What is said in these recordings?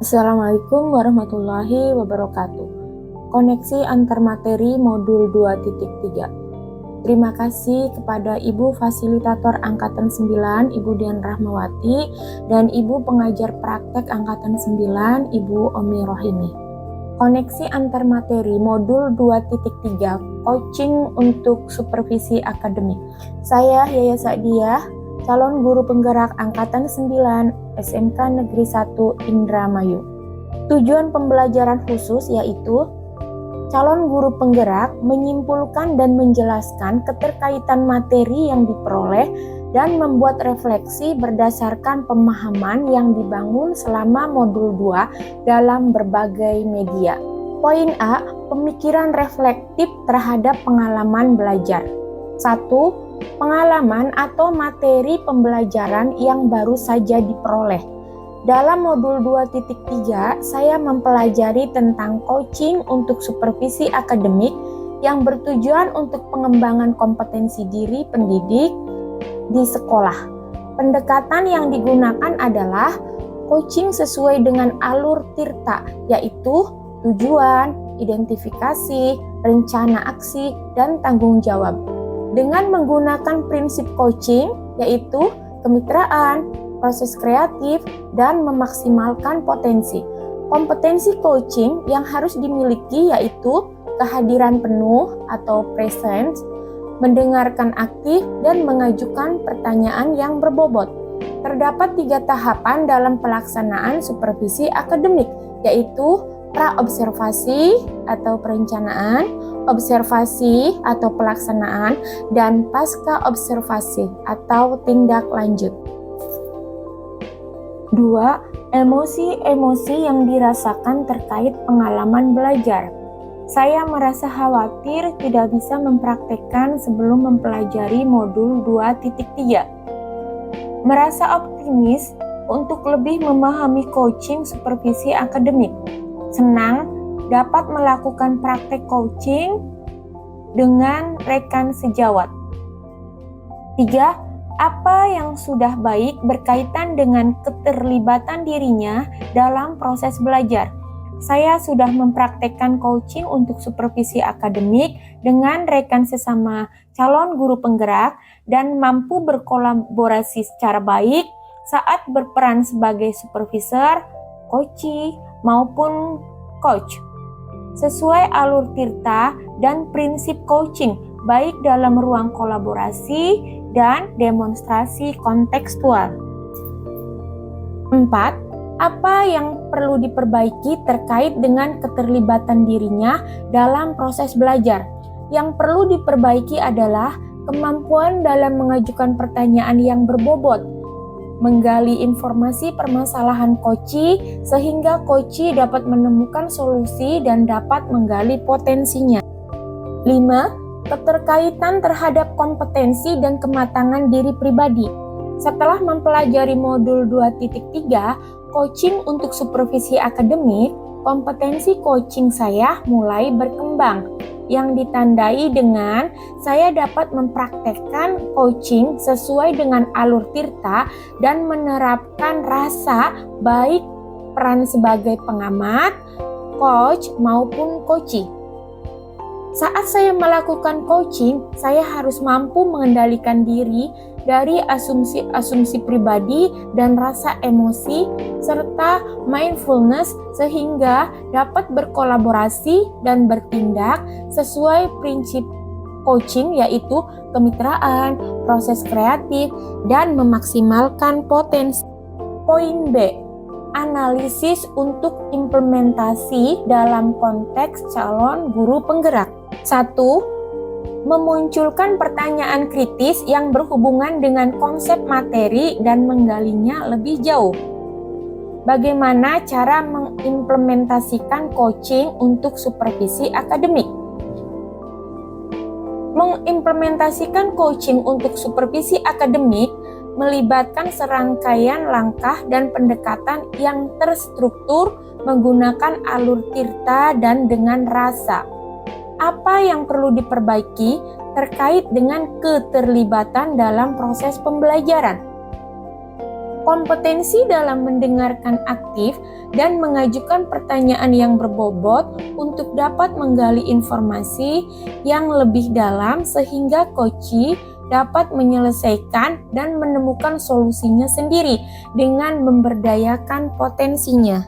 Assalamualaikum warahmatullahi wabarakatuh. Koneksi antar materi modul 2.3. Terima kasih kepada Ibu Fasilitator Angkatan 9, Ibu Dian Rahmawati, dan Ibu Pengajar Praktek Angkatan 9, Ibu Omi Rohimi. Koneksi antar materi modul 2.3, coaching untuk supervisi akademik. Saya Yaya Sa'diah, calon guru penggerak Angkatan 9 SMK Negeri 1 Indramayu. Tujuan pembelajaran khusus yaitu calon guru penggerak menyimpulkan dan menjelaskan keterkaitan materi yang diperoleh dan membuat refleksi berdasarkan pemahaman yang dibangun selama modul 2 dalam berbagai media. Poin A, pemikiran reflektif terhadap pengalaman belajar. 1. Pengalaman atau materi pembelajaran yang baru saja diperoleh. Dalam modul 2.3, saya mempelajari tentang coaching untuk supervisi akademik yang bertujuan untuk pengembangan kompetensi diri pendidik di sekolah. Pendekatan yang digunakan adalah coaching sesuai dengan alur Tirta, yaitu tujuan, identifikasi, rencana aksi, dan tanggung jawab. Dengan menggunakan prinsip coaching, yaitu kemitraan, proses kreatif, dan memaksimalkan potensi. Kompetensi coaching yang harus dimiliki yaitu kehadiran penuh atau presence, mendengarkan aktif, dan mengajukan pertanyaan yang berbobot. Terdapat 3 tahapan dalam pelaksanaan supervisi akademik, yaitu pra-observasi atau perencanaan, observasi atau pelaksanaan, dan pasca observasi atau tindak lanjut. 2. Emosi-emosi yang dirasakan terkait pengalaman belajar. Saya merasa khawatir tidak bisa mempraktekkan sebelum mempelajari modul 2.3. Merasa optimis untuk lebih memahami coaching supervisi akademik. Senang dapat melakukan praktek coaching dengan rekan sejawat. 3. Apa yang sudah baik berkaitan dengan keterlibatan dirinya dalam proses belajar. Saya sudah mempraktekkan coaching untuk supervisi akademik dengan rekan sesama calon guru penggerak dan mampu berkolaborasi secara baik saat berperan sebagai supervisor, coachee, maupun coach. Sesuai alur Tirta dan prinsip coaching, baik dalam ruang kolaborasi dan demonstrasi kontekstual. 4. Apa yang perlu diperbaiki terkait dengan keterlibatan dirinya dalam proses belajar? Yang perlu diperbaiki adalah kemampuan dalam mengajukan pertanyaan yang berbobot, menggali informasi permasalahan coachee sehingga coachee dapat menemukan solusi dan dapat menggali potensinya. 5. Keterkaitan terhadap kompetensi dan kematangan diri pribadi. Setelah mempelajari modul 2.3, coaching untuk supervisi akademik, kompetensi coaching saya mulai berkembang, yang ditandai dengan saya dapat mempraktekkan coaching sesuai dengan alur Tirta dan menerapkan rasa baik peran sebagai pengamat, coach maupun coachee. Saat saya melakukan coaching, saya harus mampu mengendalikan diri dari asumsi-asumsi pribadi dan rasa emosi, serta mindfulness sehingga dapat berkolaborasi dan bertindak sesuai prinsip coaching yaitu kemitraan, proses kreatif, dan memaksimalkan potensi. Poin B. Analisis untuk implementasi dalam konteks calon guru penggerak. 1. Memunculkan pertanyaan kritis yang berhubungan dengan konsep materi dan menggalinya lebih jauh. Bagaimana cara mengimplementasikan coaching untuk supervisi akademik? Mengimplementasikan coaching untuk supervisi akademik melibatkan serangkaian langkah dan pendekatan yang terstruktur menggunakan alur Tirta dan dengan rasa. Apa yang perlu diperbaiki terkait dengan keterlibatan dalam proses pembelajaran? Kompetensi dalam mendengarkan aktif dan mengajukan pertanyaan yang berbobot untuk dapat menggali informasi yang lebih dalam sehingga coachee dapat menyelesaikan dan menemukan solusinya sendiri dengan memberdayakan potensinya.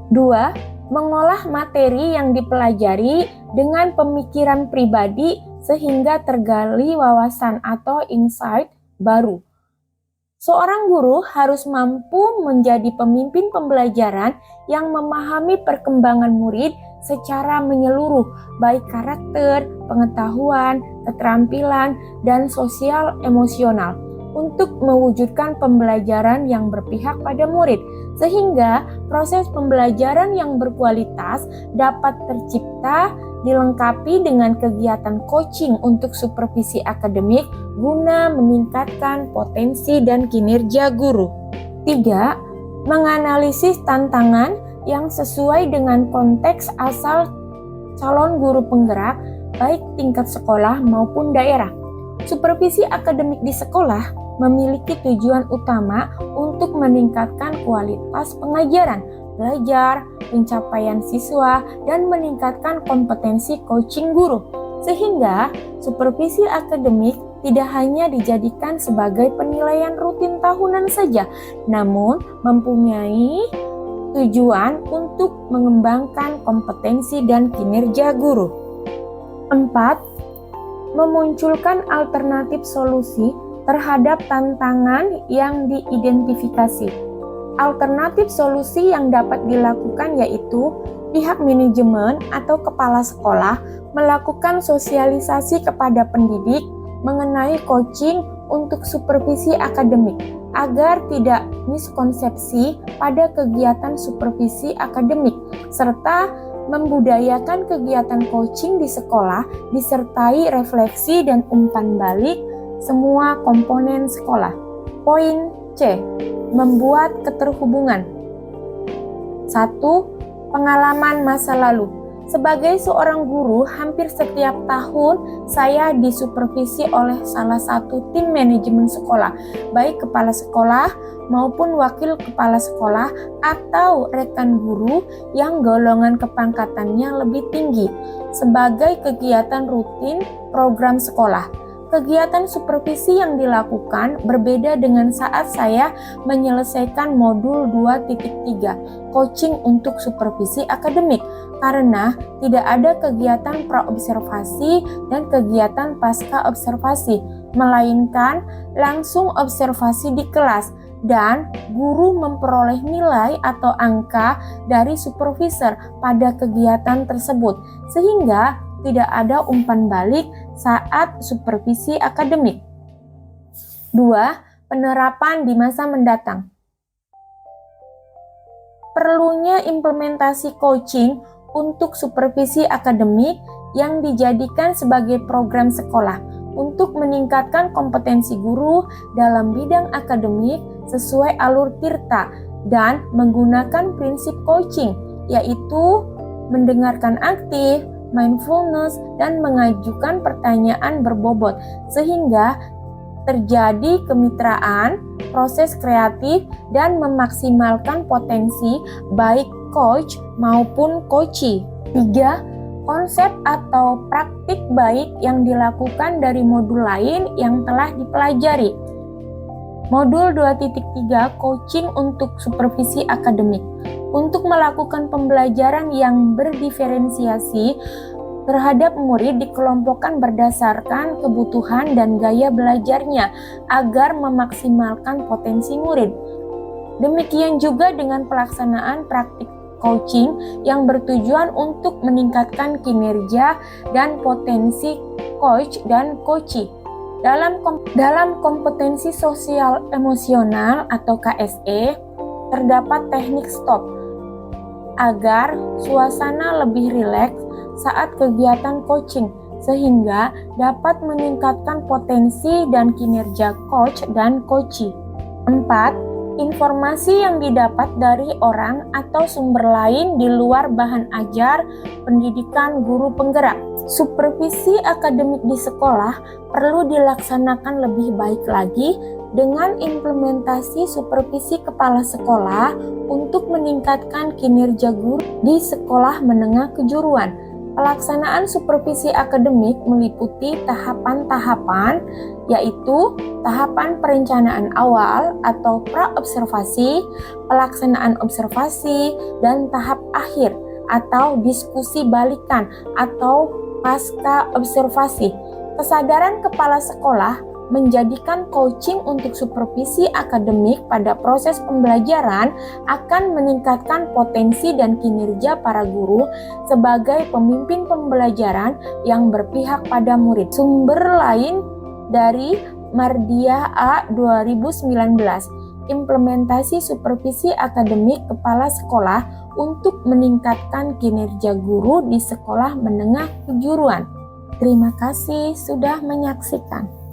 2. Mengolah materi yang dipelajari dengan pemikiran pribadi sehingga tergali wawasan atau insight baru. Seorang guru harus mampu menjadi pemimpin pembelajaran yang memahami perkembangan murid secara menyeluruh, baik karakter, pengetahuan, keterampilan, dan sosial emosional, untuk mewujudkan pembelajaran yang berpihak pada murid, sehingga proses pembelajaran yang berkualitas dapat tercipta, dilengkapi dengan kegiatan coaching untuk supervisi akademik guna meningkatkan potensi dan kinerja guru. 3. Menganalisis tantangan yang sesuai dengan konteks asal calon guru penggerak, baik tingkat sekolah maupun daerah. Supervisi akademik di sekolah memiliki tujuan utama untuk meningkatkan kualitas pengajaran, belajar, pencapaian siswa, dan meningkatkan kompetensi coaching guru. Sehingga supervisi akademik tidak hanya dijadikan sebagai penilaian rutin tahunan saja, namun mempunyai tujuan untuk mengembangkan kompetensi dan kinerja guru. 4. Memunculkan alternatif solusi terhadap tantangan yang diidentifikasi. Alternatif solusi yang dapat dilakukan yaitu pihak manajemen atau kepala sekolah melakukan sosialisasi kepada pendidik mengenai coaching untuk supervisi akademik agar tidak miskonsepsi pada kegiatan supervisi akademik, serta membudayakan kegiatan coaching di sekolah disertai refleksi dan umpan balik semua komponen sekolah. Poin C. Membuat keterhubungan. 1. Pengalaman masa lalu. Sebagai seorang guru, hampir setiap tahun saya disupervisi oleh salah satu tim manajemen sekolah, baik kepala sekolah maupun wakil kepala sekolah atau rekan guru yang golongan kepangkatannya lebih tinggi, sebagai kegiatan rutin program sekolah. Kegiatan supervisi yang dilakukan berbeda dengan saat saya menyelesaikan modul 2.3 coaching untuk supervisi akademik, karena tidak ada kegiatan praobservasi dan kegiatan pasca observasi, melainkan langsung observasi di kelas dan guru memperoleh nilai atau angka dari supervisor pada kegiatan tersebut, sehingga tidak ada umpan balik saat supervisi akademik. 2. Penerapan di masa mendatang. Perlunya implementasi coaching untuk supervisi akademik yang dijadikan sebagai program sekolah untuk meningkatkan kompetensi guru dalam bidang akademik sesuai alur tirta dan menggunakan prinsip coaching, yaitu mendengarkan aktif, mindfulness, dan mengajukan pertanyaan berbobot, sehingga terjadi kemitraan, proses kreatif, dan memaksimalkan potensi baik coach maupun coachee. 3. Konsep atau praktik baik yang dilakukan dari modul lain yang telah dipelajari. Modul 2.3 coaching untuk supervisi akademik. Untuk melakukan pembelajaran yang berdiferensiasi terhadap murid dikelompokkan berdasarkan kebutuhan dan gaya belajarnya agar memaksimalkan potensi murid. Demikian juga dengan pelaksanaan praktik coaching yang bertujuan untuk meningkatkan kinerja dan potensi coach dan coachee. Dalam kompetensi sosial emosional atau KSE, terdapat teknik stop agar suasana lebih rileks saat kegiatan coaching, sehingga dapat meningkatkan potensi dan kinerja coach dan coachee. 4. Informasi yang didapat dari orang atau sumber lain di luar bahan ajar pendidikan guru penggerak. Supervisi akademik di sekolah perlu dilaksanakan lebih baik lagi dengan implementasi supervisi kepala sekolah untuk meningkatkan kinerja guru di sekolah menengah kejuruan. Pelaksanaan supervisi akademik meliputi tahapan-tahapan, yaitu tahapan perencanaan awal atau pra-observasi, pelaksanaan observasi, dan tahap akhir atau diskusi balikan atau pasca observasi. Kesadaran kepala sekolah menjadikan coaching untuk supervisi akademik pada proses pembelajaran akan meningkatkan potensi dan kinerja para guru sebagai pemimpin pembelajaran yang berpihak pada murid. Sumber lain dari Mardia A 2019, implementasi supervisi akademik kepala sekolah untuk meningkatkan kinerja guru di sekolah menengah kejuruan. Terima kasih sudah menyaksikan.